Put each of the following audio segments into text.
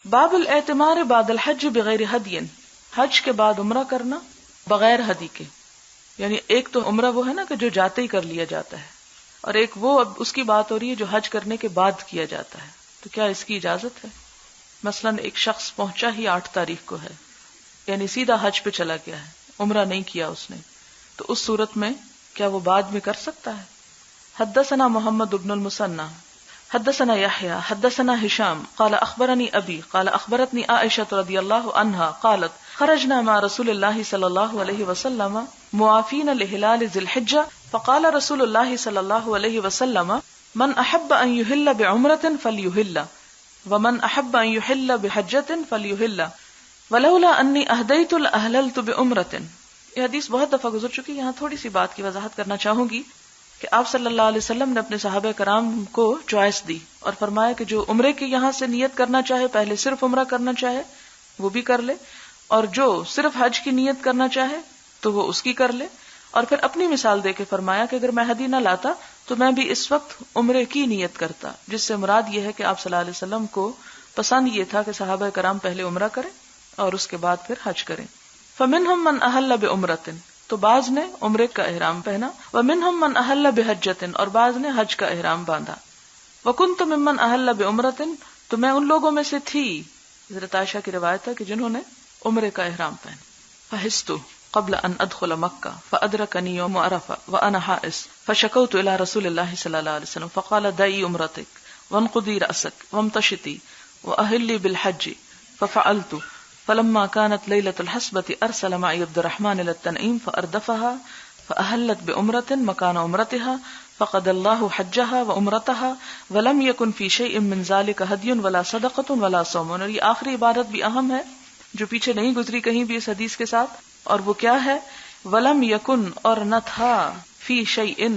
باب الاعتمار بعد الحج بغیر ہدی، حج کے بعد عمرہ کرنا بغیر ہدی کے. یعنی ایک تو عمرہ وہ ہے نا کہ جو جاتے ہی کر لیا جاتا ہے، اور ایک وہ اب اس کی بات ہو رہی ہے جو حج کرنے کے بعد کیا جاتا ہے. تو کیا اس کی اجازت ہے؟ مثلا ایک شخص پہنچا ہی 8 تاریخ کو ہے، یعنی سیدھا حج پہ چلا گیا ہے، عمرہ نہیں کیا اس نے، تو اس صورت میں کیا وہ بعد میں کر سکتا ہے؟ حدثنا محمد بن المثنى حدثنا يحيى حدثنا هشام قال اخبرني ابي قال اخبرتني عائشة رضي الله عنها قالت خرجنا مع رسول الله صلى الله عليه وسلم موافين لهلال ذي الحجة فقال رسول الله صلى الله عليه وسلم من احب ان يهل بعمرة فليهل ومن احب ان يحل بحجة فليهل ولولا انی اہدیت الاہللت بعمرة. یہ حدیث بہت دفعہ گزر چکی، یہاں تھوڑی سی بات کی وضاحت کرنا چاہوں گی کہ آپ صلی اللہ علیہ وسلم نے اپنے صحابہ کرام کو چوائس دی اور فرمایا کہ جو عمرے کی یہاں سے نیت کرنا چاہے، پہلے صرف عمرہ کرنا چاہے وہ بھی کر لے، اور جو صرف حج کی نیت کرنا چاہے تو وہ اس کی کر لے. اور پھر اپنی مثال دے کے فرمایا کہ اگر میں ہدی نہ لاتا تو میں بھی اس وقت عمرے کی نیت کرتا، جس سے مراد یہ ہے کہ آپ صلی اللہ علیہ وسلم کو پسند یہ تھا کہ صحابہ کرام پہلے عمرہ کریں اور اس کے بعد پھر حج کریں. فمنہم من اہل بعمرۃ، تو بعض نے عمرے کا احرام پہنا، ومنہم من اہل بحجۃ، اور بعض نے حج کا احرام باندھا. وکنت ممن اہل بعمرۃ، تو میں ان لوگوں میں سے تھی، حضرت عائشہ کی روایت ہے کہ جنہوں نے عمرے کا احرام پہنا. فحست قبل ان ادخل مکہ فادرکنی یوم عرفہ وانا حائض فشکوت الی رسول اللہ صلی اللہ علیہ وسلم فقال دعی عمرتک وانقضی رأسک وامتشطی واہلی بالحج ففعلت. فلما كانت ليلة الحسبة أرسل معي عبد الرحمن إلى التنعيم فأردفها فأهلت بعمرة مكان عمرتها فقد الله حجها وعمرتها ولم يكن في شيء من ذلك هدي ولا صدقة ولا صوم. اور یہ آخری عبارت بھی اہم ہے جو پیچھے نہیں گزری کہیں بھی اس حدیث کے ساتھ، اور وہ کیا ہے؟ ولم يكن، اور نہ تھا، فی شيء،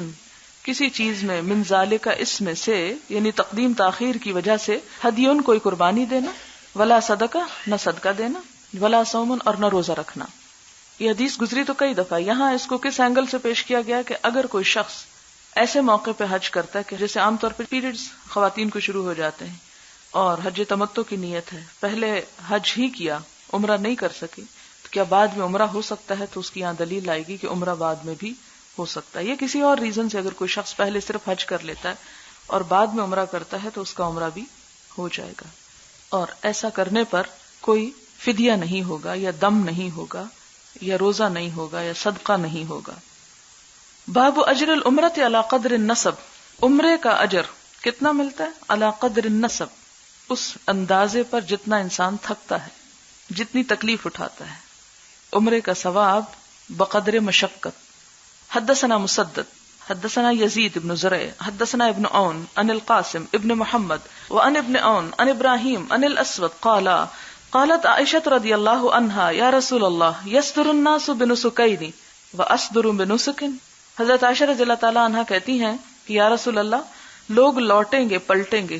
کسی چیز میں، من ذالک، اس میں سے، یعنی تقدیم تاخیر کی وجہ سے، ہدیون، کوئی قربانی دینا، ولا صدقہ، نہ صدقہ دینا، ولا صومن، اور نہ روزہ رکھنا. یہ حدیث گزری تو کئی دفعہ. یہاں اس کو کس اینگل سے پیش کیا گیا کہ اگر کوئی شخص ایسے موقع پہ حج کرتا ہے کہ جیسے عام طور پہ پیریڈز خواتین کو شروع ہو جاتے ہیں اور حج تمتع کی نیت ہے، پہلے حج ہی کیا، عمرہ نہیں کر سکے، تو کیا بعد میں عمرہ ہو سکتا ہے؟ تو اس کی یہاں دلیل آئے گی کہ عمرہ بعد میں بھی ہو سکتا ہے. یہ کسی اور ریزن سے اگر کوئی شخص پہلے صرف حج کر لیتا ہے اور بعد میں عمرہ کرتا ہے تو اس کا عمرہ بھی ہو جائے گا. اور ایسا کرنے پر کوئی فدیہ نہیں ہوگا، یا دم نہیں ہوگا، یا روزہ نہیں ہوگا، یا صدقہ نہیں ہوگا. باب اجر العمرۃ علی قدر النسب، عمرے کا اجر کتنا ملتا ہے؟ علی قدر النسب، اس اندازے پر جتنا انسان تھکتا ہے، جتنی تکلیف اٹھاتا ہے. عمرے کا ثواب بقدر مشقت. حدثنا مسدد حدثنا یزید بن زرع حدثنا ابن عون عن القاسم ابن محمد وعن ابن عون عن ابراہیم عن الاسود قالت عائشة رضی اللہ عنہا یا رسول اللہ یصدر الناس بنسکین واسدر بنسک. حضرت عائشہ رضی اللہ تعالی عنہا کہتی ہیں کہ یا رسول اللہ، لوگ لوٹیں گے، پلٹیں گے،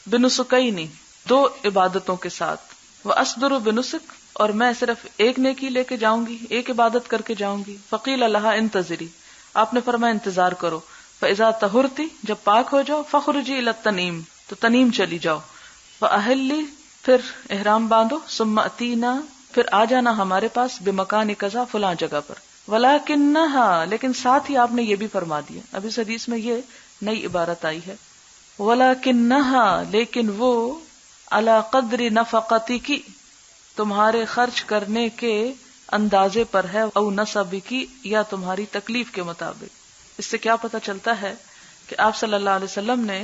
بنسکین، 2 عبادتوں کے ساتھ، واسدر بنسک، اور میں صرف ایک نیکی لے کے جاؤں گی، ایک عبادت کر کے جاؤں گی. فقیل لہا انتظری، آپ نے فرمایا انتظار کرو. فاذا طہرتی، جب پاک ہو جاؤ، فخرجی الی التنعیم، تو تنعیم چلی جاؤ. واہلی، پھر احرام باندھو. ثم اتینا، پھر آ جانا ہمارے پاس، بمکان کذا، فلاں جگہ پر. ولکنھا، لیکن ساتھ ہی آپ نے یہ بھی فرما دیا، اب اس حدیث میں یہ نئی عبارت آئی ہے، ولکنھا، لیکن وہ، علی قدر نفقتک، تمہارے خرچ کرنے کے اندازے پر ہے، او نسب کی، یا تمہاری تکلیف کے مطابق. اس سے کیا پتہ چلتا ہے کہ آپ صلی اللہ علیہ وسلم نے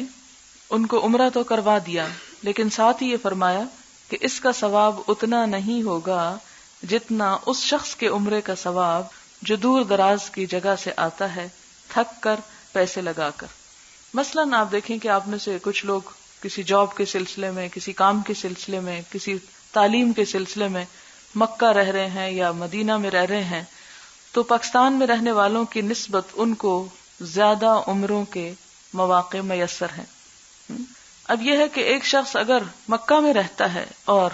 ان کو عمرہ تو کروا دیا، لیکن ساتھ ہی یہ فرمایا کہ اس کا ثواب اتنا نہیں ہوگا جتنا اس شخص کے عمرے کا ثواب جو دور دراز کی جگہ سے آتا ہے، تھک کر، پیسے لگا کر. مثلاً آپ دیکھیں کہ آپ میں سے کچھ لوگ کسی جاب کے سلسلے میں، کسی کام کے سلسلے میں، کسی تعلیم کے سلسلے میں مکہ رہ رہے ہیں یا مدینہ میں رہ رہے ہیں، تو پاکستان میں رہنے والوں کی نسبت ان کو زیادہ عمروں کے مواقع میسر ہیں. اب یہ ہے کہ ایک شخص اگر مکہ میں رہتا ہے اور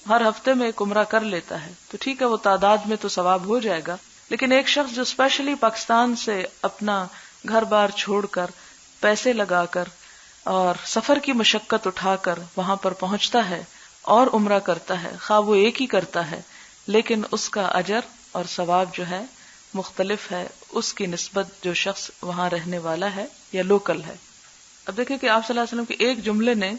ہر ہفتے میں ایک عمرہ کر لیتا ہے تو ٹھیک ہے، وہ تعداد میں تو ثواب ہو جائے گا. لیکن ایک شخص جو اسپیشلی پاکستان سے اپنا گھر بار چھوڑ کر، پیسے لگا کر اور سفر کی مشقت اٹھا کر وہاں پر پہنچتا ہے اور عمرہ کرتا ہے، خواہ وہ ایک ہی کرتا ہے، لیکن اس کا اجر اور ثواب جو ہے مختلف ہے اس کی نسبت جو شخص وہاں رہنے والا ہے یا لوکل ہے۔ اب دیکھیں کہ آپ صلی اللہ علیہ وسلم کے ایک جملے نے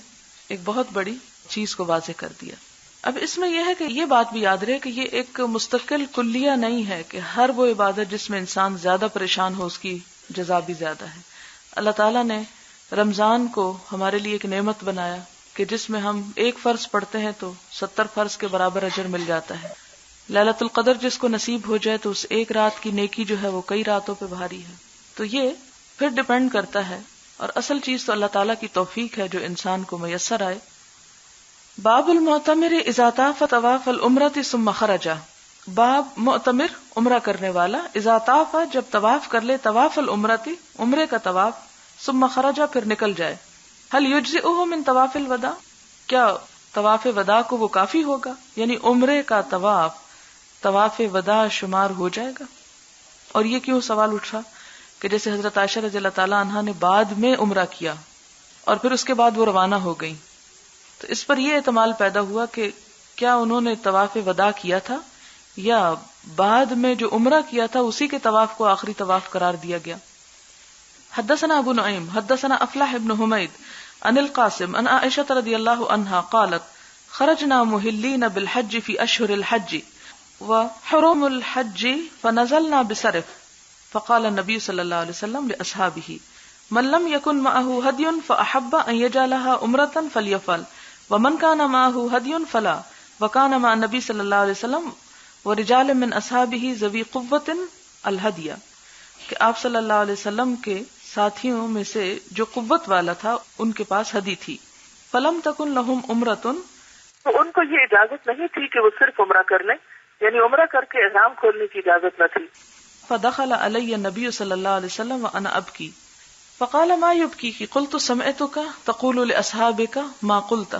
ایک بہت بڑی چیز کو واضح کر دیا۔ اب اس میں یہ ہے کہ یہ بات بھی یاد رہے کہ یہ ایک مستقل کلیہ نہیں ہے کہ ہر وہ عبادت جس میں انسان زیادہ پریشان ہو اس کی جزا بھی زیادہ ہے۔ اللہ تعالیٰ نے رمضان کو ہمارے لیے ایک نعمت بنایا کہ جس میں ہم ایک فرض پڑھتے ہیں تو 70 فرض کے برابر اجر مل جاتا ہے۔ لیلۃ القدر جس کو نصیب ہو جائے تو اس ایک رات کی نیکی جو ہے وہ کئی راتوں پہ بھاری ہے۔ تو یہ پھر ڈیپینڈ کرتا ہے، اور اصل چیز تو اللہ تعالیٰ کی توفیق ہے جو انسان کو میسر آئے۔ باب المعتمر اذا طاف طواف العمرۃ ثم خرج، باب معتمر عمرہ کرنے والا اذا طاف جب طواف کر لے طواف العمرۃ عمرے کا طواف ثم خرج پھر نکل جائے، هل یجزئہ من طواف الوداع، کیا طواف وداع کو وہ کافی ہوگا، یعنی عمرے کا طواف وداع شمار ہو جائے گا۔ اور یہ کیوں سوال اٹھا کہ جیسے حضرت عائشہ رضی اللہ تعالی عنہا نے بعد میں عمرہ کیا اور پھر اس کے بعد وہ روانہ ہو گئی، تو اس پر یہ احتمال پیدا ہوا کہ کیا انہوں نے طواف وداع کیا تھا یا بعد میں جو عمرہ کیا تھا اسی کے طواف کو آخری طواف قرار دیا گیا۔ حدثنا ابو نعیم حدثنا افلح ابن حمید عن القاسم عن عائشہ رضی اللہ عنہا قالت خرجنا مہلین بالحج فی اشہر الحج وحرم الحج فنزلنا بسرف فقال النبی صلی اللہ علیہ وسلم لاصحابہ من لم يكن معه هدي فاحب ان يجعلها عمرة فليفعل ومن كان معه هدي فلا وكان مع النبي صلی اللہ علیہ وسلم ورجال من اصحابہ ذوی قوة الہدیہ، کہ آپ صلی اللہ علیہ وسلم کے ساتھیوں میں سے جو قوت والا تھا ان کے پاس ہدی تھی، فلم تکن لہم عمرۃ، تو ان کو یہ اجازت نہیں تھی کہ وہ صرف عمرہ کر لیں، یعنی عمرہ کر کے احرام کھولنے کی اجازت نہ تھی۔ فدخل علی النبی صلی اللہ علیہ وسلم وانا ابکی فقال ما یبکیک قلت سمعتک تقول لاصحابک ما قلت،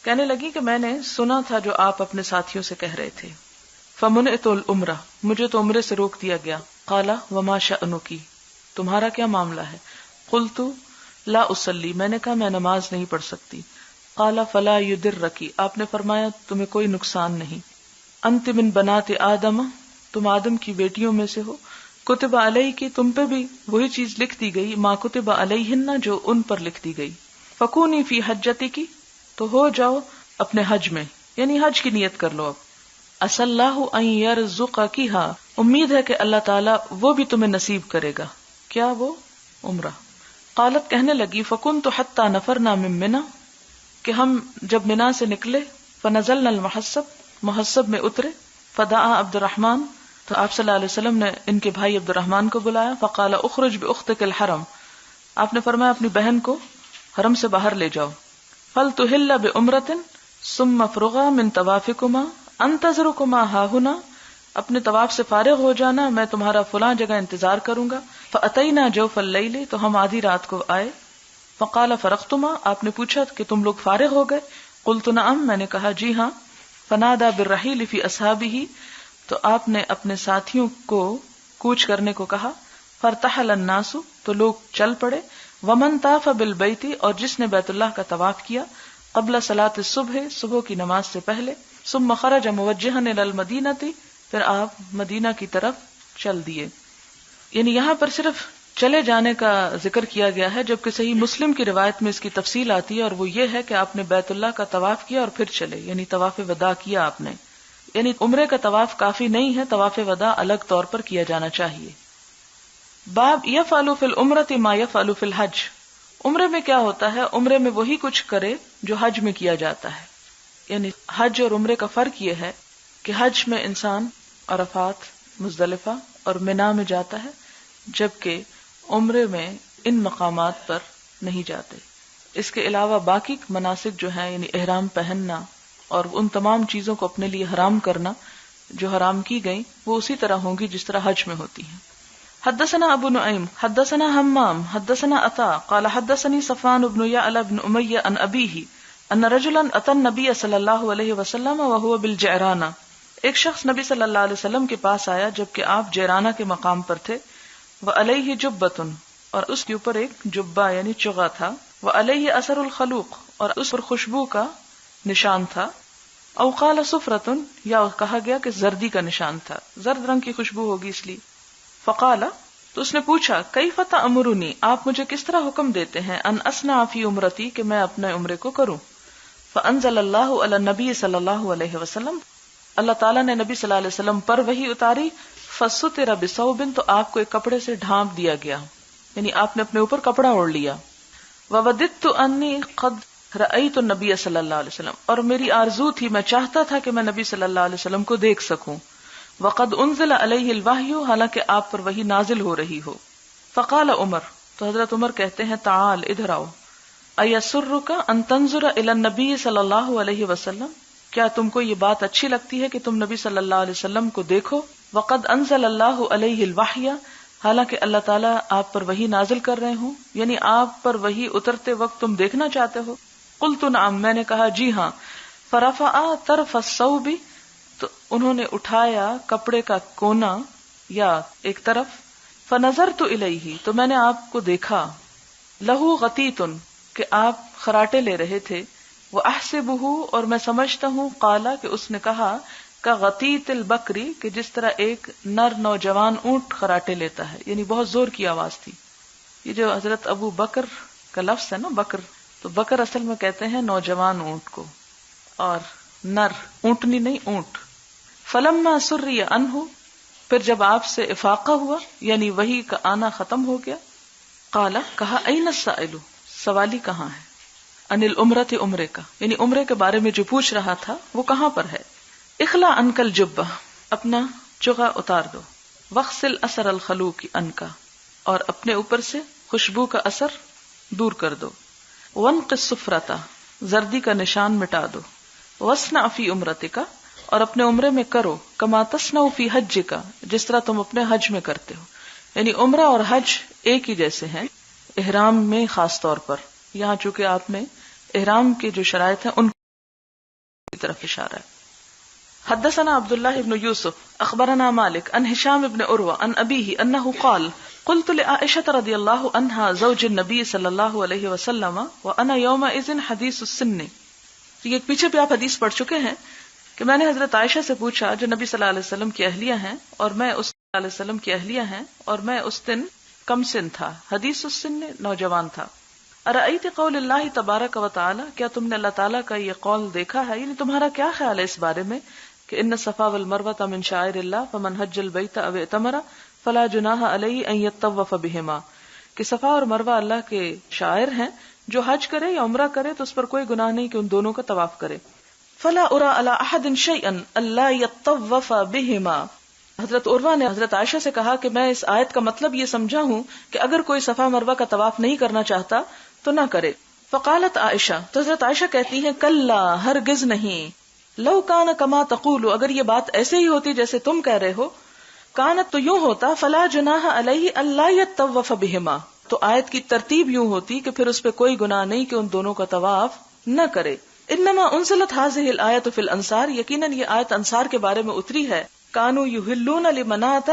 کہنے لگی کہ میں نے سنا تھا جو آپ اپنے ساتھیوں سے کہہ رہے تھے، فمنعت العمرہ، مجھے تو عمرے سے روک دیا گیا، قال وما شأنک، تمہارا کیا معاملہ ہے، قلت لا اصلی، میں نے کہا میں نماز نہیں پڑھ سکتی، قال فلا یضرک، آپ نے فرمایا تمہیں کوئی نقصان نہیں، انت من بنات آدم، تم آدم کی بیٹیوں میں سے ہو، کتب علیک، تم پہ بھی وہی چیز لکھ دی گئی، ما کتب علیہن، جو ان پر لکھ دی گئی، فکونی فی حجتک، تو ہو جاؤ اپنے حج میں، یعنی حج کی نیت کر لو اب، عسى اللہ ان یرزقکھا، امید ہے کہ اللہ تعالیٰ وہ بھی تمہیں نصیب کرے گا، کیا وہ عمرہ۔ قالت، کہنے لگی، فکنت حتی نفرنا من منی، کہ ہم جب منا سے نکلے، فنزلنا المحصب، محصب میں اترے، فدعا عبد الرحمن، تو آپ صلی اللہ علیہ وسلم نے ان کے بھائی عبد الرحمن کو بلایا، فقال اخرج باختک الحرم، آپ نے فرمایا اپنی بہن کو حرم سے باہر لے جاؤ، فلتحل بعمرۃ ثم افرغا من طوافکما انتظرکما ہاہنا، اپنے طواف سے فارغ ہو جانا، میں تمہارا فلاں جگہ انتظار کروں گا، فاتینا جوف اللیل، تو ہم آدھی رات کو آئے، فقال فرغتما، آپ نے پوچھا کہ تم لوگ فارغ ہو گئے، قلت نعم، میں نے کہا جی ہاں، فنادى بالرحیل فی اصحابہ، تو آپ نے اپنے ساتھیوں کو کوچ کرنے کو کہا، فارتحل الناس، تو لوگ چل پڑے، ومن طاف بالبیت، اور جس نے بیت اللہ کا طواف کیا، قبل صلاۃ الصبح، صبح کی نماز سے پہلے، ثم خرج موجہا الی المدینہ، پھر آپ مدینہ کی طرف چل دیے۔ یعنی یہاں پر صرف چلے جانے کا ذکر کیا گیا ہے، جبکہ صحیح مسلم کی روایت میں اس کی تفصیل آتی ہے، اور وہ یہ ہے کہ آپ نے بیت اللہ کا طواف کیا اور پھر چلے، یعنی طواف وداع کیا آپ نے، یعنی عمرے کا طواف کافی نہیں ہے، طواف وداع الگ طور پر کیا جانا چاہیے۔ باب یفعل فی العمرۃ ما یفعل فی الحج، عمرے میں کیا ہوتا ہے، عمرے میں وہی کچھ کرے جو حج میں کیا جاتا ہے، یعنی حج اور عمرے کا فرق یہ ہے کہ حج میں انسان عرفات، مزدلفہ اور منا میں جاتا ہے، جبکہ عمرے میں ان مقامات پر نہیں جاتے۔ اس کے علاوہ باقی مناسک جو ہیں، یعنی احرام پہننا اور ان تمام چیزوں کو اپنے لیے حرام کرنا جو حرام کی گئیں، وہ اسی طرح ہوں گی جس طرح حج میں ہوتی ہیں۔ حدثنا ابو نعیم حدثنا حمام حدثنا عطاء قال حدثني صفوان بن يعلى بن امیہ عن ابیہ ان رجلا اتى النبي صلی اللہ علیہ وسلم وهو بالجعرانہ، ایک شخص نبی صلی اللہ علیہ وسلم کے پاس آیا جبکہ آپ جعرانہ کے مقام پر تھے، وعلیہ جبۃ، اور اس کے اوپر ایک جبہ یعنی چغا تھا، وعلیہ اثر الخلوق، اور اس پر خوشبو کا نشان تھا، او قال صفرتن، یا کہا گیا کہ زردی کا نشان تھا، زرد رنگ کی خوشبو ہوگی اس لیے. فقال، تو اس نے پوچھا، کیف تأمرنی، آپ مجھے کس طرح حکم دیتے ہیں، ان اصنع فی عمرتی، کہ میں اپنے عمرے کو کروں. فانزل اللہ علی النبی صلی اللہ علیہ وسلم، اللہ تعالیٰ نے نبی صلی اللہ علیہ وسلم پر وحی اتاری. فستر بثوب، تو آپ کو ایک کپڑے سے ڈھانپ دیا گیا، یعنی آپ نے اپنے اوپر کپڑا اوڑھ لیا. ووددت انی قد رأیت النبی صلی اللہ علیہ وسلم، اور میری آرزو تھی، میں چاہتا تھا کہ میں نبی صلی اللہ علیہ وسلم کو دیکھ سکوں. وقد انزل علیہ الوحی، حالانکہ آپ پر وحی نازل ہو رہی ہو. فقال عمر، تو حضرت عمر کہتے ہیں، تعال، ادھر آؤ. ایسرک ان تنظر الی النبی صلی اللہ علیہ وسلم، کیا تم کو یہ بات اچھی لگتی ہے کہ تم نبی صلی اللہ علیہ وسلم کو دیکھو. وقد انزل اللہ علیہ الوحی، حالانکہ اللہ تعالیٰ آپ پر وحی نازل کر رہے ہوں، یعنی آپ پر وحی اترتے وقت تم دیکھنا چاہتے ہو. قلت نعم، میں نے کہا جی ہاں. فرفع طرف الثوب، تو انہوں نے اٹھایا کپڑے کا کونا یا ایک طرف. فنظرت الیہ، تو میں نے آپ کو دیکھا. لہو غطیۃ، کہ آپ خراٹے لے رہے تھے. واحسبہ، اور میں سمجھتا ہوں، قالا، کہ اس نے کہا، کا غطیۃ البکری، کہ جس طرح ایک نر نوجوان اونٹ خراٹے لیتا ہے، یعنی بہت زور کی آواز تھی. یہ جو حضرت ابو بکر کا لفظ ہے نا، بکر، تو بکر اصل میں کہتے ہیں نوجوان اونٹ کو، اور نر اونٹنی نہیں، اونٹ. فلما سری عنہ، پھر جب آپ سے افاقہ ہوا، یعنی وحی کا آنا ختم ہو گیا. قالا، کہا، این السائل، سوالی کہاں ہے. ان العمرۃ، عمرے کا، یعنی عمرے کے بارے میں جو پوچھ رہا تھا وہ کہاں پر ہے. اخلا عنک الجبہ، اپنا چغا اتار دو. واغسل اثر الخلوق عنک، اور اپنے اوپر سے خوشبو کا اثر دور کر دو. وانق الصفرۃ، زردی کا نشان مٹا دو. واصنع فی عمرتک، اور اپنے عمرے میں کرو، کما تصنع فی حجک، جس طرح تم اپنے حج میں کرتے ہو. یعنی عمرہ اور حج ایک ہی جیسے ہیں، احرام میں خاص طور پر. یہاں چونکہ آپ نے احرام کے جو شرائط ہیں ان کی طرف اشارہ ہے. حدثنا عبداللہ ابن یوسف اخبرنا مالک عن ہشام ابن عروہ عن ابیہ انہ قال قلت لعائشة رضی اللہ عنہا زوج النبی صلی اللہ علیہ وسلم وانا یومئذ حدیث السن. یہ پیچھے بھی آپ حدیث پڑھ چکے ہیں کہ میں نے حضرت عائشہ سے پوچھا جو نبی صلی اللہ علیہ وسلم کی اہلیہ ہیں اور میں اس صلی اللہ علیہ وسلم کی اہلیہ ہیں اور میں اس دن کم سن تھا، حدیث السن، نوجوان تھا. ارأیت قول اللہ تبارک و تعالی، کیا تم نے اللہ تعالیٰ کا یہ قول دیکھا ہے، یعنی تمہارا کیا خیال ہے اس بارے میں کہ ان الصفا والمروہ من شعائر اللہ فمن حج البیت او اعتمر فلا جناح علیہ ان یطوف بہما، کہ صفا اور مروہ اللہ کے شاعر ہیں، جو حج کرے یا عمرہ کرے تو اس پر کوئی گناہ نہیں کہ ان دونوں کا طواف کرے. فلا ارى على احد شيئا الا يطوف بهما. حضرت عروہ نے حضرت عائشہ سے کہا کہ میں اس آیت کا مطلب یہ سمجھا ہوں کہ اگر کوئی صفا مروہ کا طواف نہیں کرنا چاہتا تو نہ کرے. فقالت عائشہ، تو حضرت عائشہ کہتی ہیں، کلا، ہرگز نہیں. لو کان کما تقول، اگر یہ بات ایسے ہی ہوتی جیسے تم کہہ رہے ہو، کانت، تو یوں ہوتا، فلا جناح علیہ الا یطوف بہما، تو آیت کی ترتیب یوں ہوتی کہ پھر اس پہ کوئی گناہ نہیں کہ ان دونوں کا طواف نہ کرے. انما انزلت هذه الآیۃ فی الانصار، یقیناً یہ آیت انصار کے بارے میں اتری ہے. کانوا یحلون لمنات،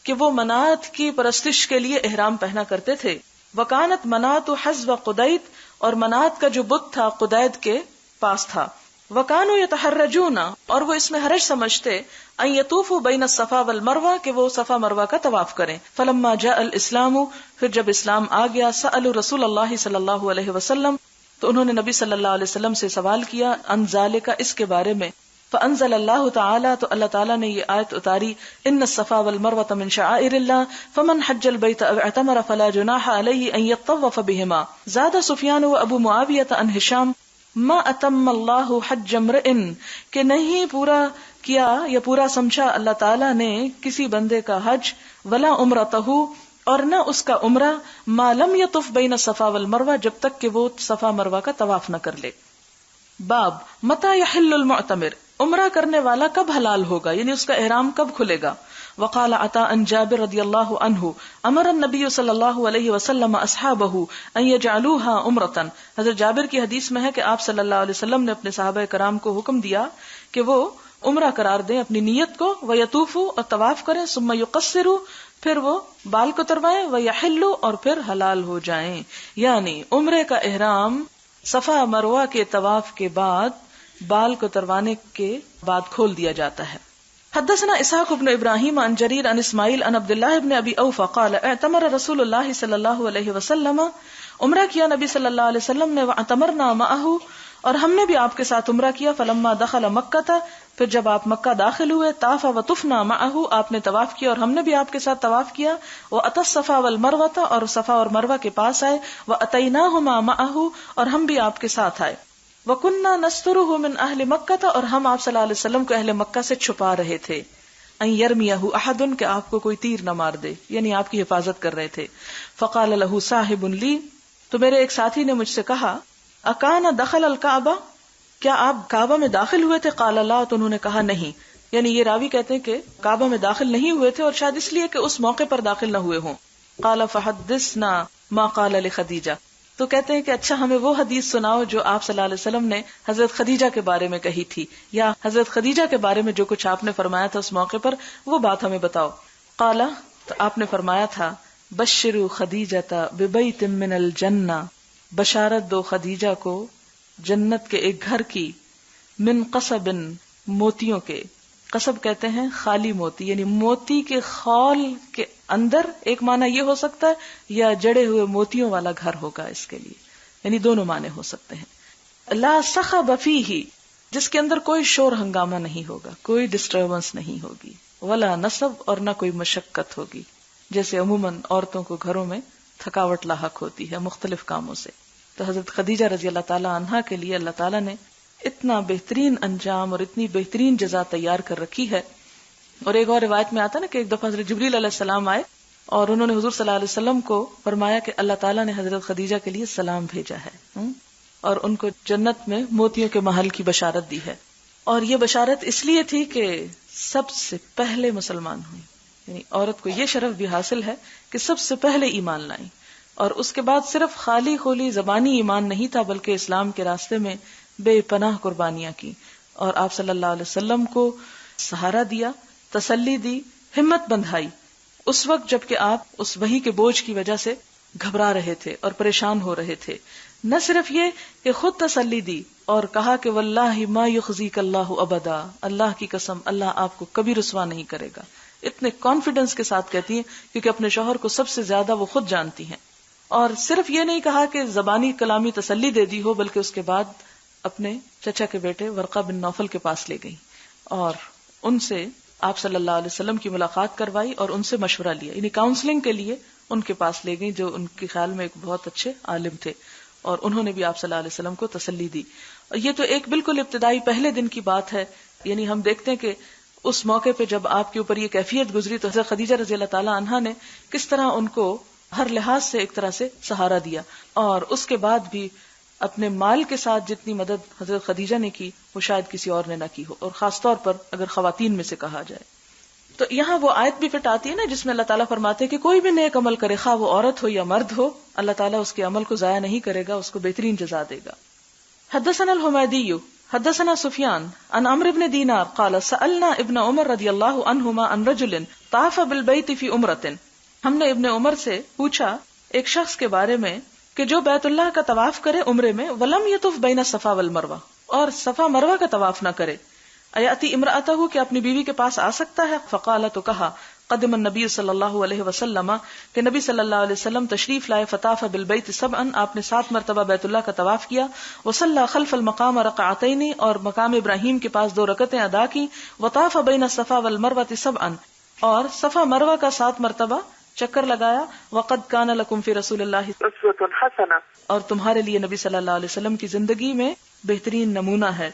کہ وہ منات کی پرستش کے لیے احرام پہنا کرتے تھے. وکانت منات حزب قدید، اور منات کا جو بت تھا قدید کے پاس تھا. وکانوا یتحرجون، اور وہ اس میں حرج سمجھتے، ان یطوفوا بین الصفا والمروہ، کہ وہ صفا مروہ کا طواف کریں. فلما جاء الاسلام، پھر جب اسلام آ گیا، سألوا رسول اللہ صلی اللہ علیہ وسلم، تو انہوں نے نبی صلی اللہ علیہ وسلم سے سوال کیا، ان ذالک، اس کے بارے میں. فانزل اللہ تعالی، تو اللہ تعالیٰ نے یہ آیت اتاری، ان الصفا والمروہ من شعائر اللہ فمن حج البیت او اعتمر فلا جناح علیہ ان یطوف بہما. زاد سفیان و ابو معاویہ عن ہشام ما اتم اللہ حج امرئ، کہ نہیں پورا کیا یا پورا سمجھا اللہ تعالیٰ نے کسی بندے کا حج، ولا عمرتہ، اور نہ اس کا عمرہ، ما لم یطف بین الصفا والمروہ، جب تک کہ وہ صفا مروہ کا طواف نہ کر لے. باب متی یحل المعتمر، عمرہ کرنے والا کب حلال ہوگا، یعنی اس کا احرام کب کھلے گا. وقال عطاء عن جابر رضی اللہ عنہ امر النبی صلی اللہ علیہ وسلم اصحابہ ان یجعلوها عمرۃ. حضرت جابر کی حدیث میں ہے کہ آپ صلی اللہ علیہ وسلم نے اپنے صحابہ کرام کو حکم دیا کہ وہ عمرہ قرار دیں اپنی نیت کو، ویطوفوا، اور طواف کریں، ثم یقصروا، پھر وہ بال کو تربائیں، ویحلوا، اور پھر حلال ہو جائیں. یعنی عمرے کا احرام صفا مروہ کے طواف کے بعد بال کو تروانے کے بعد کھول دیا جاتا ہے. حدثنا اسحاق بن ابراہیم عن جریر عن اسماعیل عن عبد اللہ بن ابی اوفا قال اعتمر رسول اللہ صلی اللہ علیہ وسلم، عمرہ کیا نبی صلی اللہ علیہ وسلم نے، واعتمرنا معه، اور ہم نے بھی آپ کے ساتھ عمرہ کیا. فلما دخل مکہ، پھر جب آپ مکہ داخل ہوئے، طاف وطفنا معه، آپ نے طواف کیا اور ہم نے بھی آپ کے ساتھ طواف کیا. واتى الصفا والمروہ، اور صفا اور مروہ کے پاس آئے. واتیناہما معه، اور ہم بھی آپ کے ساتھ آئے. وَكُنَّا نَسْتُرُهُ مِنْ أَهْلِ مَكَّةَ، اور ہم آپ صلی اللہ علیہ وسلم کو اہل مکہ سے چھپا رہے تھے. أَن يَرْمِيَهُ أَحَدٌ، کہ آپ کو کوئی تیر نہ مار دے، یعنی آپ کی حفاظت کر رہے تھے. فَقَالَ لَهُ صَاحِبٌ لِي، تو میرے ایک ساتھی نے مجھ سے کہا، أَكَانَ دَخَلَ الْكَعْبَةَ، کیا آپ کعبہ میں داخل ہوئے تھے؟ قَالَ لَا، تو انہوں نے کہا نہیں. یعنی یہ راوی کہتے ہیں کہ کعبہ میں داخل نہیں ہوئے تھے، اور شاید اس لیے کہ اس موقع پر داخل نہ ہوئے ہوں. قَالَ فَحَدِّثْنَا مَا قَالَ لِخَدِیجَةَ، تو کہتے ہیں کہ اچھا ہمیں وہ حدیث سناؤ جو آپ صلی اللہ علیہ وسلم نے حضرت خدیجہ کے بارے میں کہی تھی، یا حضرت خدیجہ کے بارے میں جو کچھ آپ نے فرمایا تھا اس موقع پر، وہ بات ہمیں بتاؤ. قال، تو آپ نے فرمایا تھا، بشروا خدیجہ ببیت من الجنہ، بشارت دو خدیجہ کو جنت کے ایک گھر کی، من قصب، موتیوں کے. قصب کہتے ہیں خالی موتی، یعنی موتی کے خول کے اندر، ایک معنی یہ ہو سکتا ہے، یا جڑے ہوئے موتیوں والا گھر ہوگا اس کے لیے، یعنی دونوں معنی ہو سکتے ہیں. لا صخب فیہ، جس کے اندر کوئی شور ہنگامہ نہیں ہوگا، کوئی ڈسٹربنس نہیں ہوگی. ولا نصب، اور نہ کوئی مشقت ہوگی، جیسے عموماً عورتوں کو گھروں میں تھکاوٹ لاحق ہوتی ہے مختلف کاموں سے. تو حضرت خدیجہ رضی اللہ تعالی عنہا کے لیے اللہ تعالیٰ نے اتنا بہترین انجام اور اتنی بہترین جزا تیار کر رکھی ہے. اور ایک اور روایت میں آتا نا کہ ایک دفعہ حضرت جبریل علیہ السلام آئے اور انہوں نے حضور صلی اللہ علیہ وسلم کو فرمایا کہ اللہ تعالیٰ نے حضرت خدیجہ کے لیے سلام بھیجا ہے، اور ان کو جنت میں موتیوں کے محل کی بشارت دی ہے. اور یہ بشارت اس لیے تھی کہ سب سے پہلے مسلمان ہوئی، یعنی عورت کو یہ شرف بھی حاصل ہے کہ سب سے پہلے ایمان لائیں. اور اس کے بعد صرف خالی خولی زبانی ایمان نہیں تھا، بلکہ اسلام کے راستے میں بے پناہ قربانیاں کی، اور آپ صلی اللہ علیہ وسلم کو سہارا دیا، تسلی دی، ہمت بندھائی اس وقت جب کہ آپ اس وحی کے بوجھ کی وجہ سے گھبرا رہے تھے اور پریشان ہو رہے تھے. نہ صرف یہ کہ خود تسلی دی اور کہا کہ واللہ ما یخزیک اللہ ابدا، اللہ کی قسم اللہ آپ کو کبھی رسوا نہیں کرے گا. اتنے کانفیڈنس کے ساتھ کہتی ہیں کیونکہ اپنے شوہر کو سب سے زیادہ وہ خود جانتی ہیں. اور صرف یہ نہیں کہا کہ زبانی کلامی تسلی دے دی ہو، بلکہ اس کے بعد اپنے چچا کے بیٹے ورقہ بن نوفل کے پاس لے گئی اور ان سے آپ صلی اللہ علیہ وسلم کی ملاقات کروائی اور ان سے مشورہ لیا، یعنی کاؤنسلنگ کے لیے ان کے پاس لے گئی، جو ان کے خیال میں ایک بہت اچھے عالم تھے، اور انہوں نے بھی آپ صلی اللہ علیہ وسلم کو تسلی دی. اور یہ تو ایک بالکل ابتدائی پہلے دن کی بات ہے. یعنی ہم دیکھتے ہیں کہ اس موقع پہ جب آپ کے اوپر یہ کیفیت گزری تو حضرت خدیجہ رضی اللہ تعالی عنہا نے کس طرح ان کو ہر لحاظ سے ایک طرح سے سہارا دیا، اور اس کے بعد بھی اپنے مال کے ساتھ جتنی مدد حضرت خدیجہ نے کی وہ شاید کسی اور نے نہ کی ہو، اور خاص طور پر اگر خواتین میں سے کہا جائے. تو یہاں وہ آیت بھی فٹ آتی ہے نا جس میں اللہ تعالیٰ فرماتے ہیں کہ کوئی بھی نیک عمل کرے، خواہ وہ عورت ہو یا مرد ہو، اللہ تعالیٰ اس کے عمل کو ضائع نہیں کرے گا، اس کو بہترین جزا دے گا. حدثنا الحمیدی حدثنا سفیان عن عمرو بن دینار قال سألنا ابن عمر رضی اللہ عنہما عن رجل طاف بالبیت فی عمرۃ، ہم نے ابن عمر سے پوچھا ایک شخص کے بارے میں کہ جو بیت اللہ کا طواف کرے عمرے میں، ولم یطف بین الصفا والمروہ، اور صفا مروہ کا طواف نہ کرے، ایاتی امرأتہ، کہ اپنی بیوی کے پاس آ سکتا ہے. فقال، تو کہا، قدم النبی صلی اللہ علیہ وسلم، کہ نبی صلی اللہ علیہ وسلم تشریف لائے، فطاف بالبیت سبعا، آپ نے 7 مرتبہ بیت اللہ کا طواف کیا، وصلی خلف المقام رکعتین، اور مقام ابراہیم کے پاس 2 رکعتیں ادا کی، وطاف بین الصفا والمروہ سبعا، اور صفا مروہ کا 7 مرتبہ چکر لگایا. وقد کان لکم فی رسول اللہ اسوۃ حسنہ، اور تمہارے لیے نبی صلی اللہ علیہ وسلم کی زندگی میں بہترین نمونہ ہے.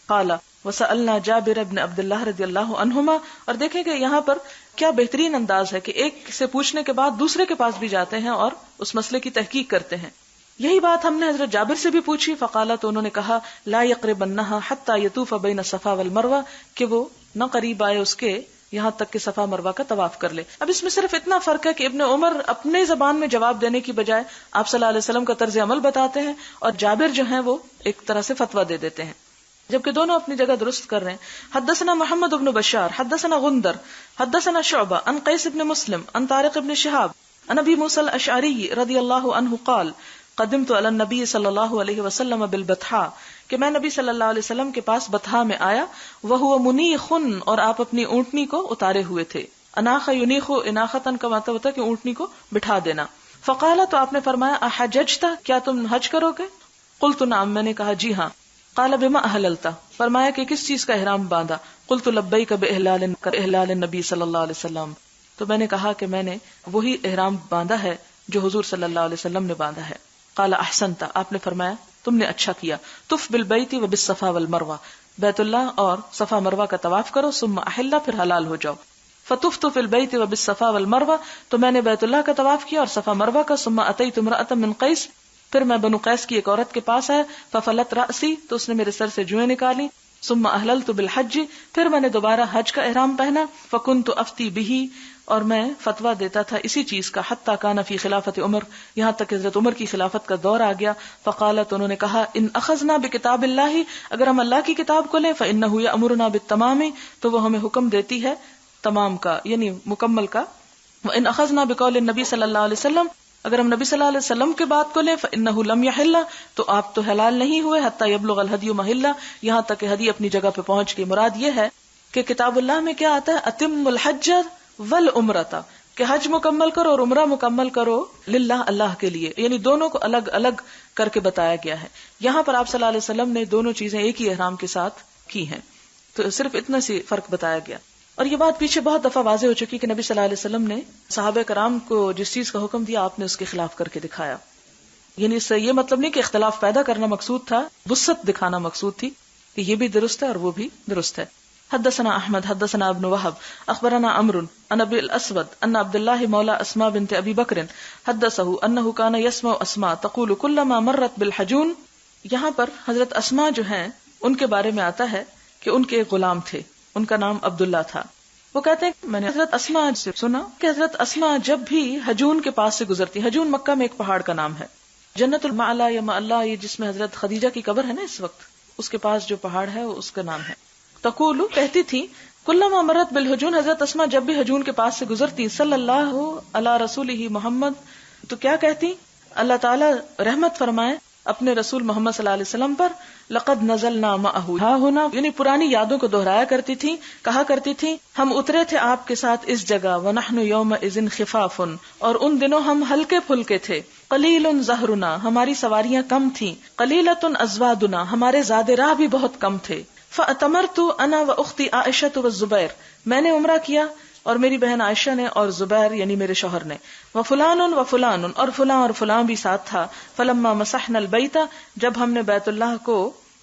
قال وسألنا جابر بن عبد اللہ رضی اللہ عنہما، اور دیکھیں کہ یہاں پر کیا بہترین انداز ہے کہ ایک سے پوچھنے کے بعد دوسرے کے پاس بھی جاتے ہیں اور اس مسئلے کی تحقیق کرتے ہیں. یہی بات ہم نے حضرت جابر سے بھی پوچھی. فقال، تو انہوں نے کہا، لا یقربنھا حتی یطوف بین الصفا والمروہ، کہ وہ نہ قریب آئے اس کے یہاں تک کہ صفا مروہ کا طواف کر لے. اب اس میں صرف اتنا فرق ہے کہ ابن عمر اپنے زبان میں جواب دینے کی بجائے آپ صلی اللہ علیہ وسلم کا طرز عمل بتاتے ہیں، اور جابر جو ہیں وہ ایک طرح سے فتویٰ دے دیتے ہیں، جبکہ دونوں اپنی جگہ درست کر رہے ہیں. حدثنا محمد بن بشار حدثنا غندر حدثنا شعبہ عن قیس بن مسلم عن طارق بن شہاب عن ابی موسیٰ الاشعری رضی اللہ عنہ قال قدمت علی النبی صلی اللہ علیہ وسلم بالبطحاء، کہ میں نبی صلی اللہ علیہ وسلم کے پاس بطحا میں آیا، وہو منیخ، اور آپ اپنی اونٹنی کو اتارے ہوئے تھے. اناخ ینیخ اناختن کا مطلب ہوتا ہے کہ اونٹنی کو بٹھا دینا. فقال، تو آپ نے فرمایا، احججت، کیا تم حج کرو گے؟ قلت نعم، میں نے کہا جی ہاں. قال بما احللت، فرمایا کہ کس چیز کا احرام باندھا؟ قلت لبیک باحلال النبی صلی اللہ علیہ وسلم، تو میں نے کہا کہ میں نے وہی احرام باندھا ہے جو حضور صلی اللہ علیہ وسلم نے باندھا ہے. قال احسنت، آپ نے فرمایا تم نے اچھا کیا. طف بالبیت وبالصفا والمروہ، بیت اللہ اور صفا مروہ کا طواف کرو، ثم احل، پھر حلال ہو جاؤ. فطفت فی البیت وبالصفا والمروہ، تو میں نے بیت اللہ کا طواف کیا اور صفا مروہ کا. ثم اتیت امرأة من قیس، پھر میں بنو قیس کی ایک عورت کے پاس آیا. ففلت رأسی، تو اس نے میرے سر سے جوئیں نکالی. ثم احللت بالحج، پھر میں نے دوبارہ حج کا احرام پہنا. فکنت افتی بہ، اور میں فتویٰ دیتا تھا اسی چیز کا. حتی کان فی خلافت عمر، یہاں تک حضرت عمر کی خلافت کا دور آ گیا. فقالت، انہوں نے کہا، ان اخذنا بکتاب اللہ، اگر ہم اللہ کی کتاب کو لیں، فانہ یامرنا بالتمام، تو وہ ہمیں حکم دیتی ہے تمام کا، یعنی مکمل کا. وان اخذنا بقول النبی صلی اللہ علیہ وسلم، اگر ہم نبی صلی اللہ علیہ وسلم کے بات کو لیں، فانہ لم یحل، تو آپ تو حلال نہیں ہوئے. حتی یبلغ الہدی محلہ، یہاں تک کہ ہدی اپنی جگہ پہ پہنچ گئی. مراد یہ ہے کہ کتاب اللہ میں کیا آتا ہے، اتم الحج والعمرۃ، کہ حج مکمل کرو اور عمرہ مکمل کرو للہ، اللہ کے لیے، یعنی دونوں کو الگ الگ کر کے بتایا گیا ہے. یہاں پر آپ صلی اللہ علیہ وسلم نے دونوں چیزیں ایک ہی احرام کے ساتھ کی ہیں، تو صرف اتنا سی فرق بتایا گیا. اور یہ بات پیچھے بہت دفعہ واضح ہو چکی کہ نبی صلی اللہ علیہ وسلم نے صحابہ کرام کو جس چیز کا حکم دیا، آپ نے اس کے خلاف کر کے دکھایا. یعنی اس سے یہ مطلب نہیں کہ اختلاف پیدا کرنا مقصود تھا، وسعت دکھانا مقصود تھی کہ یہ بھی درست ہے اور وہ بھی درست ہے. حدثنا احمد حدثنا ابن وهب اخبرنا عمرو عن ابي الاسود ان عبد الله مولى اسماء بنت ابي بکر حدثه انه كان يسمع اسماء تقول كلما مرت بالحجون. یہاں پر حضرت اسماء جو ہیں ان کے بارے میں آتا ہے کہ ان کے ایک غلام تھے، ان کا نام عبداللہ تھا. وہ کہتے ہیں میں نے حضرت اسماء سے سنا کہ حضرت اسماء جب بھی حجون کے پاس سے گزرتی، حجون مکہ میں ایک پہاڑ کا نام ہے، جنت المعلا یا معلا، یہ جس میں حضرت خدیجہ کی قبر ہے نا اس وقت، اس کے پاس جو پہاڑ ہے اس کا نام ہے. تقول، کہتی تھی، کلما مرت بالحجون، حضرت اسماء جب بھی حجون کے پاس سے گزرتی، صلی اللہ علی رسولہ محمد، تو کیا کہتی، اللہ تعالی رحمت فرمائے اپنے رسول محمد صلی اللہ علیہ وسلم پر. لقد نزلنا معه ہا ہونا، یعنی پرانی یادوں کو دہرایا کرتی تھی، کہا کرتی تھی ہم اترے تھے آپ کے ساتھ اس جگہ. ونحن یومئذ خفاف، اور ان دنوں ہم ہلکے پھلکے تھے. قلیل زہرنا، ہماری سواریاں کم تھیں. قلیلۃ ازوادنا، ہمارے زاد راہ بھی بہت کم تھے. فاتمرت انا واختی عائشہ والزبیر، میں نے عمرہ کیا اور میری بہن عائشہ نے اور زبیر یعنی میرے شوہر نے. وفلان وفلان، اور فلاں بھی ساتھ تھا. فلما مسحنا البیت، جب ہم نے بیت اللہ کو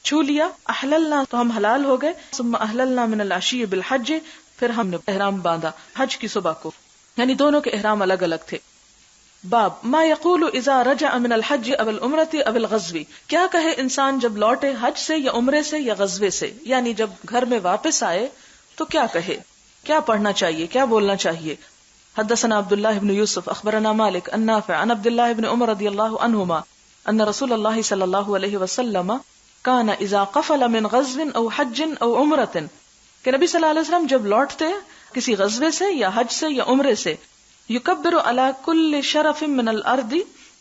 چھو لیا، احللنا، تو ہم حلال ہو گئے. ثم احللنا من العشی بالحج، پھر ہم نے احرام باندھا حج کی صبح کو، یعنی دونوں کے احرام الگ الگ تھے. باب ما یقول اذا رجع من الحج او العمرۃ او الغزو، کیا کہے انسان جب لوٹے حج سے یا عمرے سے یا غزوے سے، یعنی جب گھر میں واپس آئے تو کیا کہے، کیا پڑھنا چاہیے، کیا بولنا چاہیے. حدثنا عبداللہ بن یوسف اخبرنا مالک عن نافع عن عبداللہ بن عمر رضی اللہ عنہما ان رسول اللہ صلی اللہ علیہ وسلم کان اذا قفل من غزو او حج او عمرۃ، کہ نبی صلی اللہ علیہ وسلم جب لوٹتے کسی غزوے سے یا حج سے یا عمرے سے، یکبر علی کل شرف من الارض،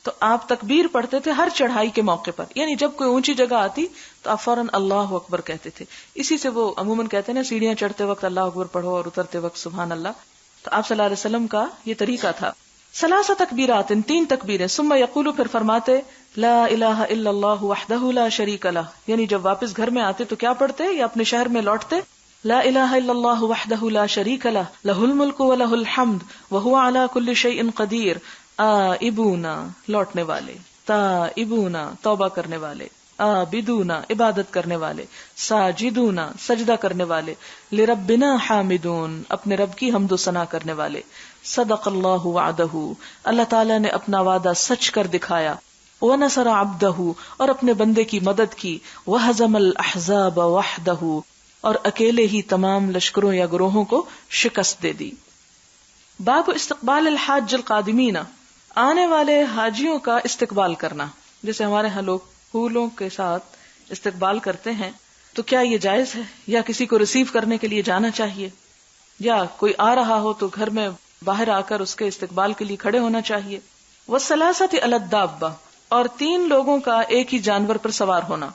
تو آپ تکبیر پڑھتے تھے ہر چڑھائی کے موقع پر، یعنی جب کوئی اونچی جگہ آتی تو آپ فوراً اللہ اکبر کہتے تھے. اسی سے وہ عموماً کہتے ہیں نا سیڑھیاں چڑھتے وقت اللہ اکبر پڑھو اور اترتے وقت سبحان اللہ، تو آپ صلی اللہ علیہ وسلم کا یہ طریقہ تھا. ثلاث تکبیرات، 3 تکبیریں. ثم یقول، پھر فرماتے لا الہ الا اللہ وحدہ لا شریک لہ، یعنی جب واپس گھر میں آتے تو کیا پڑھتے یا اپنے شہر میں لوٹتے، لا الہ الا اللہ وحدہ لا شریک لہ لہ الملک ولہ الحمد وہو علی کل شیء قدیر. آئبونا، لوٹنے والے، تائبونا، توبہ کرنے والے، عابدونا، عبادت کرنے والے، ساجدونا، سجدہ کرنے والے، لربنا حامدون، اپنے رب کی حمد و ثنا کرنے والے. صدق اللہ وعدہ، اللہ تعالیٰ نے اپنا وعدہ سچ کر دکھایا. ونصر عبدہ، اور اپنے بندے کی مدد کی. وہزم الاحزاب وحدہ، اور اکیلے ہی تمام لشکروں یا گروہوں کو شکست دے دی. باب استقبال الحاج القادمین، آنے والے حاجیوں کا استقبال کرنا. جیسے ہمارے ہاں لوگ پھولوں کے ساتھ استقبال کرتے ہیں، تو کیا یہ جائز ہے، یا کسی کو ریسیو کرنے کے لیے جانا چاہیے، یا کوئی آ رہا ہو تو گھر میں باہر آ کر اس کے استقبال کے لیے کھڑے ہونا چاہیے. والثلاثۃ علی الدابہ، اور 3 لوگوں کا ایک ہی جانور پر سوار ہونا.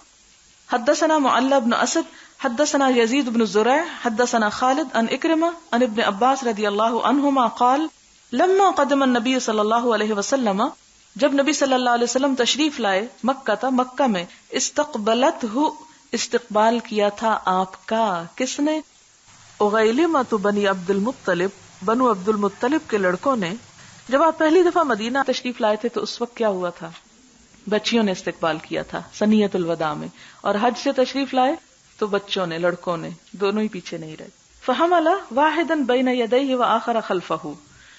حدثنا معل بن اسد حدثنا یزید بن زرع حدثنا خالد عن اکرمہ عن ابن عباس رضی اللہ عنہما قال لما قدم النبی صلی اللہ علیہ وسلم، جب نبی صلی اللہ علیہ وسلم تشریف لائے مکہ تھا، مکہ میں، استقبلتہ استقبال کیا تھا آپ کا، کس نے؟ اغیلمۃ بنی عبد المطلب، بنو عبد المطلب کے لڑکوں نے. جب آپ پہلی دفعہ مدینہ تشریف لائے تھے تو اس وقت کیا ہوا تھا؟ بچیوں نے استقبال کیا تھا سنیت الوداع میں، اور حج سے تشریف لائے تو بچوں نے، لڑکوں نے، دونوں ہی پیچھے نہیں رہے. فحمل واحدا بین یدیہ وآخر خلفہ،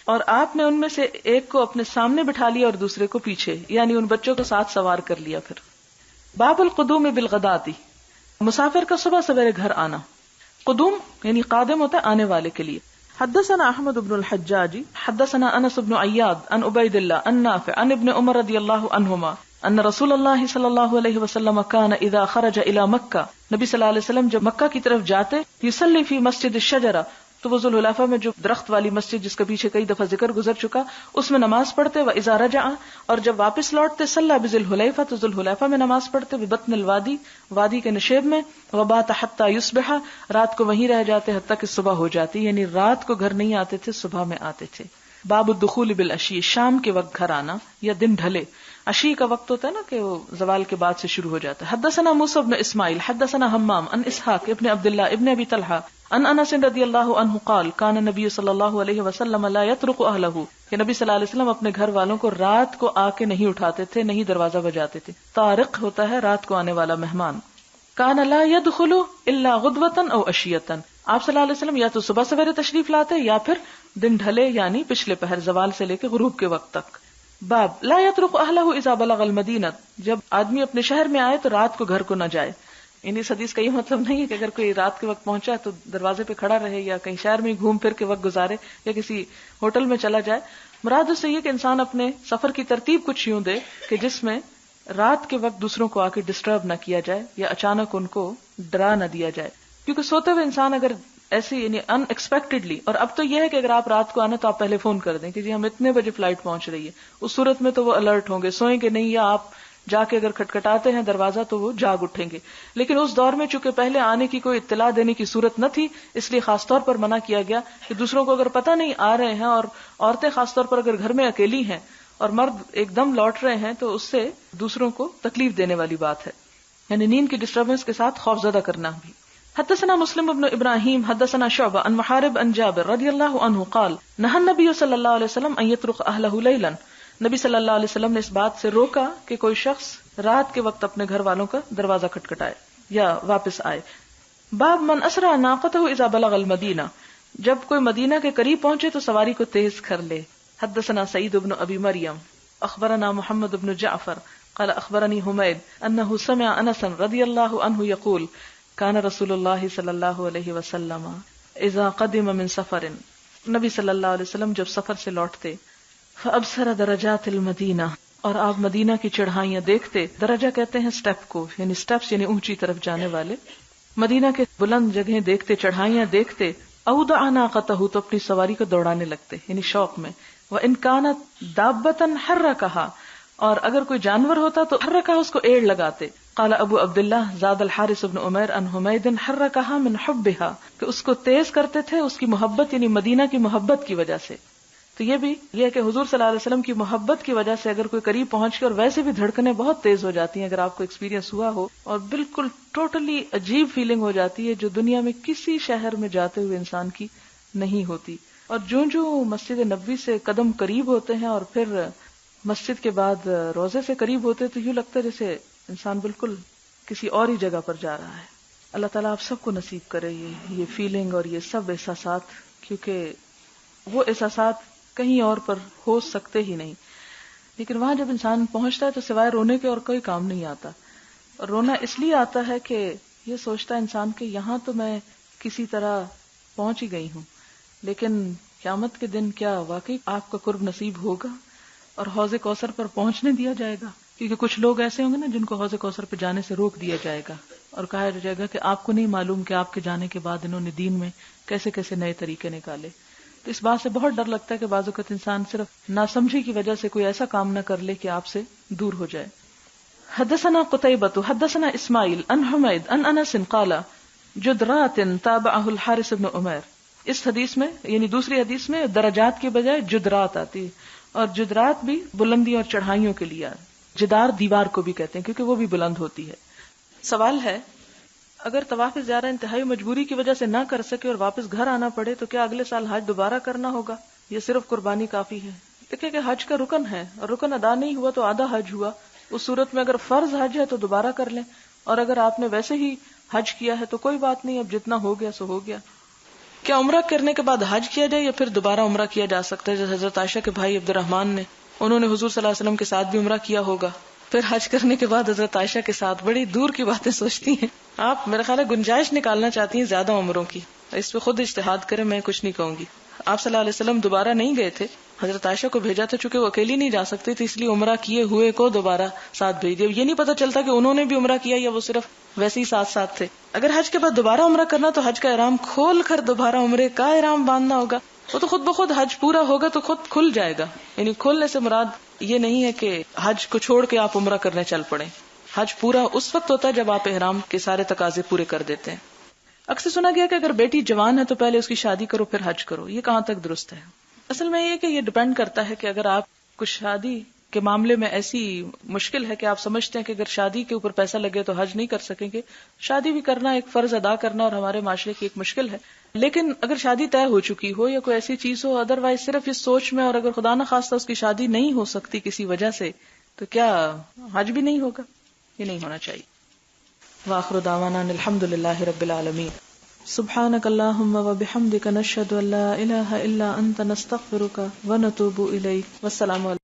اور آپ نے ان میں سے ایک کو اپنے سامنے بٹھا لیا اور دوسرے کو پیچھے، یعنی ان بچوں کو ساتھ سوار کر لیا. پھر باب القدوم بالغداۃ، مسافر کا صبح سویرے گھر آنا. قدوم یعنی قادم ہوتا ہے آنے والے کے لیے. حدثنا احمد بن الحجاج حدثنا انس بن عیاد عن عبید اللہ عن نافع عن ابن عمر رضی اللہ عنہما ان رسول اللہ صلی اللہ علیہ وسلم کان اذا خرج الى مکہ، نبی صلی اللہ علیہ وسلم جب مکہ کی طرف جاتے، یصلی فی مسجد الشجرہ، تو وہ ذوالحلیفہ میں جو درخت والی مسجد جس کے پیچھے کئی دفعہ ذکر گزر چکا، اس میں نماز پڑھتے. واذا رجع، اور جب واپس لوٹتے، صلی بذوالحلیفہ، تو ذوالحلیفہ میں نماز پڑھتے، ببطن الوادی، وادی کے نشیب میں. وبات حتی یصبح، رات کو وہیں رہ جاتے حتیٰ کہ صبح ہو جاتی، یعنی رات کو گھر نہیں آتے تھے، صبح میں آتے تھے. باب الدخول بالعشی، شام کے وقت گھر آنا یا دن ڈھلے. عشی کا وقت ہوتا ہے نا کہ وہ زوال کے بعد سے شروع ہو جاتا ہے. حدثنا موسیٰ بن اسماعیل حدثنا حمام عن اسحاق ابن عبداللہ ابن ابی طلحہ عن انس رضی اللہ عنہ قال کان نبی صلی اللہ علیہ وسلم لا یطرق اہلہ، کہ نبی صلی اللہ علیہ وسلم اپنے گھر والوں کو رات کو آ کے نہیں اٹھاتے تھے، نہیں دروازہ بجاتے تھے. طارق ہوتا ہے رات کو آنے والا مہمان. کان لا يدخل الا غدوة او عشیة، آپ صلی اللہ علیہ وسلم یا تو صبح سویرے تشریف لاتے یا پھر دن ڈھلے یعنی پچھلے پہر، زوال سے لے کے غروب کے وقت تک. باب لا يترك اهله اذا بلغ المدینہ، جب آدمی اپنے شہر میں آئے تو رات کو گھر کو نہ جائے. یعنی اس حدیث کا یہ مطلب نہیں ہے کہ اگر کوئی رات کے وقت پہنچا تو دروازے پہ کھڑا رہے یا کہیں شہر میں گھوم پھر کے وقت گزارے یا کسی ہوٹل میں چلا جائے. مراد اس سے یہ کہ انسان اپنے سفر کی ترتیب کچھ یوں دے کہ جس میں رات کے وقت دوسروں کو آ کے ڈسٹرب نہ کیا جائے یا اچانک ان کو ڈرا نہ دیا جائے. کیونکہ سوتے ہوئے انسان اگر ایسے یعنی ان ایکسپیکٹڈلی، اور اب تو یہ ہے کہ اگر آپ رات کو آنا تو آپ پہلے فون کر دیں کہ جی ہم اتنے بجے فلائٹ پہنچ رہی ہے، اس صورت میں تو وہ الرٹ ہوں گے، سوئیں گے نہیں، یا آپ جا کے اگر کھٹکھٹاتے ہیں دروازہ تو وہ جاگ اٹھیں گے. لیکن اس دور میں چونکہ پہلے آنے کی کوئی اطلاع دینے کی صورت نہ تھی، اس لیے خاص طور پر منع کیا گیا کہ دوسروں کو اگر پتہ نہیں آ رہے ہیں، اور عورتیں خاص طور پر اگر گھر میں اکیلی ہیں اور مرد ایک دم لوٹ رہے ہیں تو اس سے دوسروں کو تکلیف دینے والی بات ہے، یعنی نیند کی ڈسٹربنس کے ساتھ خوف زدہ کرنا بھی. حدثنا مسلم بن ابراہیم حدثنا شعبہ عن محارب عن جابر رضی اللہ عنہ قال نہى النبی صلی اللہ علیہ وسلم ان يطرق اہلہ لیلا، نبی صلی اللہ علیہ وسلم نے اس بات سے روکا کہ کوئی شخص رات کے وقت اپنے گھر والوں کا دروازہ کھٹکھٹائے یا واپس آئے. باب من اسرع ناقته اذا بلغ المدینہ، جب کوئی مدینہ کے قریب پہنچے تو سواری کو تیز کر لے. حدثنا سعید بن ابی مریم اخبرنا محمد بن جعفر قال اخبرني حمید انه سمع انس رضی اللہ عنہ یقول کان رسول اللہ صلی اللہ علیہ وسلم اذا قدم من سفر، نبی صلی اللہ علیہ وسلم جب سفر سے لوٹتے، فابصر درجات المدینہ، اور آپ مدینہ کی چڑھائیاں دیکھتے. درجہ کہتے ہیں سٹیپ کو، یعنی سٹیپس یعنی اونچی طرف جانے والے. مدینہ کے بلند جگہیں دیکھتے، چڑھائیاں دیکھتے. اودع ناقتہ، تو اپنی سواری کو دوڑانے لگتے یعنی شوق میں. وان کانت دابۃ حرکھا، اور اگر کوئی جانور ہوتا تو حرکھا، اس کو ایڑ لگاتے. قال ابو عبداللہ زاد الحارث بن عمیر عن حمید حرکھا من حبھا، کہ اس کو تیز کرتے تھے اس کی محبت یعنی مدینہ کی محبت کی وجہ سے. تو یہ بھی یہ ہے کہ حضور صلی اللہ علیہ وسلم کی محبت کی وجہ سے اگر کوئی قریب پہنچ کے، اور ویسے بھی دھڑکنیں بہت تیز ہو جاتی ہیں اگر آپ کو ایکسپیرینس ہوا ہو، اور بالکل ٹوٹلی عجیب فیلنگ ہو جاتی ہے جو دنیا میں کسی شہر میں جاتے ہوئے انسان کی نہیں ہوتی. اور جو مسجد نبوی سے قدم قریب ہوتے ہیں اور پھر مسجد کے بعد روزے سے قریب ہوتے تو یوں لگتا ہے جیسے انسان بالکل کسی اور ہی جگہ پر جا رہا ہے. اللہ تعالیٰ آپ سب کو نصیب کرے یہ فیلنگ اور یہ سب احساسات، کیونکہ وہ احساسات کہیں اور پر ہو سکتے ہی نہیں. لیکن وہاں جب انسان پہنچتا ہے تو سوائے رونے کے اور کوئی کام نہیں آتا. اور رونا اس لیے آتا ہے کہ یہ سوچتا ہے انسان کہ یہاں تو میں کسی طرح پہنچ ہی گئی ہوں، لیکن قیامت کے دن کیا واقعی آپ کا قرب نصیب ہوگا اور حوض کوثر پر پہنچنے دیا جائے گا؟ کیونکہ کچھ لوگ ایسے ہوں گے نا جن کو حوض کوثر پہ جانے سے روک دیا جائے گا اور کہا جائے گا کہ آپ کو نہیں معلوم کہ آپ کے جانے کے بعد انہوں نے دین میں کیسے کیسے نئے طریقے نکالے. تو اس بات سے بہت ڈر لگتا ہے کہ بعض اوقات انسان صرف ناسمجھی کی وجہ سے کوئی ایسا کام نہ کر لے کہ آپ سے دور ہو جائے. حدثنا قتيبة حدثنا اسماعیل عن حمید عن انس قال جدرات تابعه الحارث بن عمیر. اس حدیث میں یعنی دوسری حدیث میں درجات کے بجائے جدرات آتی ہے، اور جدرات بھی بلندی اور چڑھائیوں کے لیے، جدار دیوار کو بھی کہتے ہیں کیونکہ وہ بھی بلند ہوتی ہے. سوال ہے اگر طواف زیارہ انتہائی مجبوری کی وجہ سے نہ کر سکے اور واپس گھر آنا پڑے تو کیا اگلے سال حج دوبارہ کرنا ہوگا یا صرف قربانی کافی ہے؟ دیکھیں کہ حج کا رکن ہے اور رکن ادا نہیں ہوا تو آدھا حج ہوا. اس صورت میں اگر فرض حج ہے تو دوبارہ کر لیں، اور اگر آپ نے ویسے ہی حج کیا ہے تو کوئی بات نہیں، اب جتنا ہو گیا سو ہو گیا. کیا عمرہ کرنے کے بعد حج کیا جائے یا پھر دوبارہ عمرہ کیا جا سکتا ہے؟ جیسے حضرت عائشہ کے بھائی عبد الرحمن نے، انہوں نے حضور صلی اللہ علیہ وسلم کے ساتھ بھی عمرہ کیا ہوگا، پھر حج کرنے کے بعد حضرت عائشہ کے ساتھ. بڑی دور کی باتیں سوچتی ہیں آپ. میرا خیال ہے گنجائش نکالنا چاہتی ہیں زیادہ عمروں کی، اس پہ خود اجتہاد کریں، میں کچھ نہیں کہوں گی. آپ صلی اللہ علیہ وسلم دوبارہ نہیں گئے تھے، حضرت عائشہ کو بھیجا تھا، چونکہ وہ اکیلی نہیں جا سکتے تھے، اس لیے عمرہ کیے ہوئے کو دوبارہ ساتھ بھیج دیا. یہ نہیں پتا چلتا کہ انہوں نے بھی عمرہ کیا یا وہ صرف ویسے ہی ساتھ ساتھ تھے. اگر حج کے بعد دوبارہ عمرہ کرنا تو حج کا احرام کھول کر دوبارہ عمرے کا احرام باندھنا ہوگا. وہ تو خود بخود حج پورا ہوگا تو خود کھل جائے گا. یعنی کھلنے سے مراد یہ نہیں ہے کہ حج کو چھوڑ کے آپ عمرہ کرنے چل پڑیں. حج پورا اس وقت ہوتا ہے جب آپ احرام کے سارے تقاضے پورے کر دیتے ہیں. اکثر سنا گیا کہ اگر بیٹی جوان ہے تو پہلے اس کی شادی کرو پھر حج کرو. یہ کہاں تک درست ہے؟ اصل میں یہ کہ یہ ڈیپینڈ کرتا ہے کہ اگر آپ کچھ شادی کے معاملے میں ایسی مشکل ہے کہ آپ سمجھتے ہیں کہ اگر شادی کے اوپر پیسہ لگے تو حج نہیں کر سکیں گے. شادی بھی کرنا ایک فرض ادا کرنا اور ہمارے معاشرے کی ایک مشکل ہے. لیکن اگر شادی طے ہو چکی ہو یا کوئی ایسی چیز ہو، ادروائز صرف اس سوچ میں، اور اگر خدا نہ خواستہ اس کی شادی نہیں ہو سکتی کسی وجہ سے، تو کیا حج بھی نہیں ہوگا؟ یہ نہیں ہونا چاہیے. وآخر دعوانا الحمدللہ رب العالمین. سبحانک اللہم وبحمدک نشہد ان لا الہ الا انت نستغفرک ونتوب الیک. والسلام علیکم.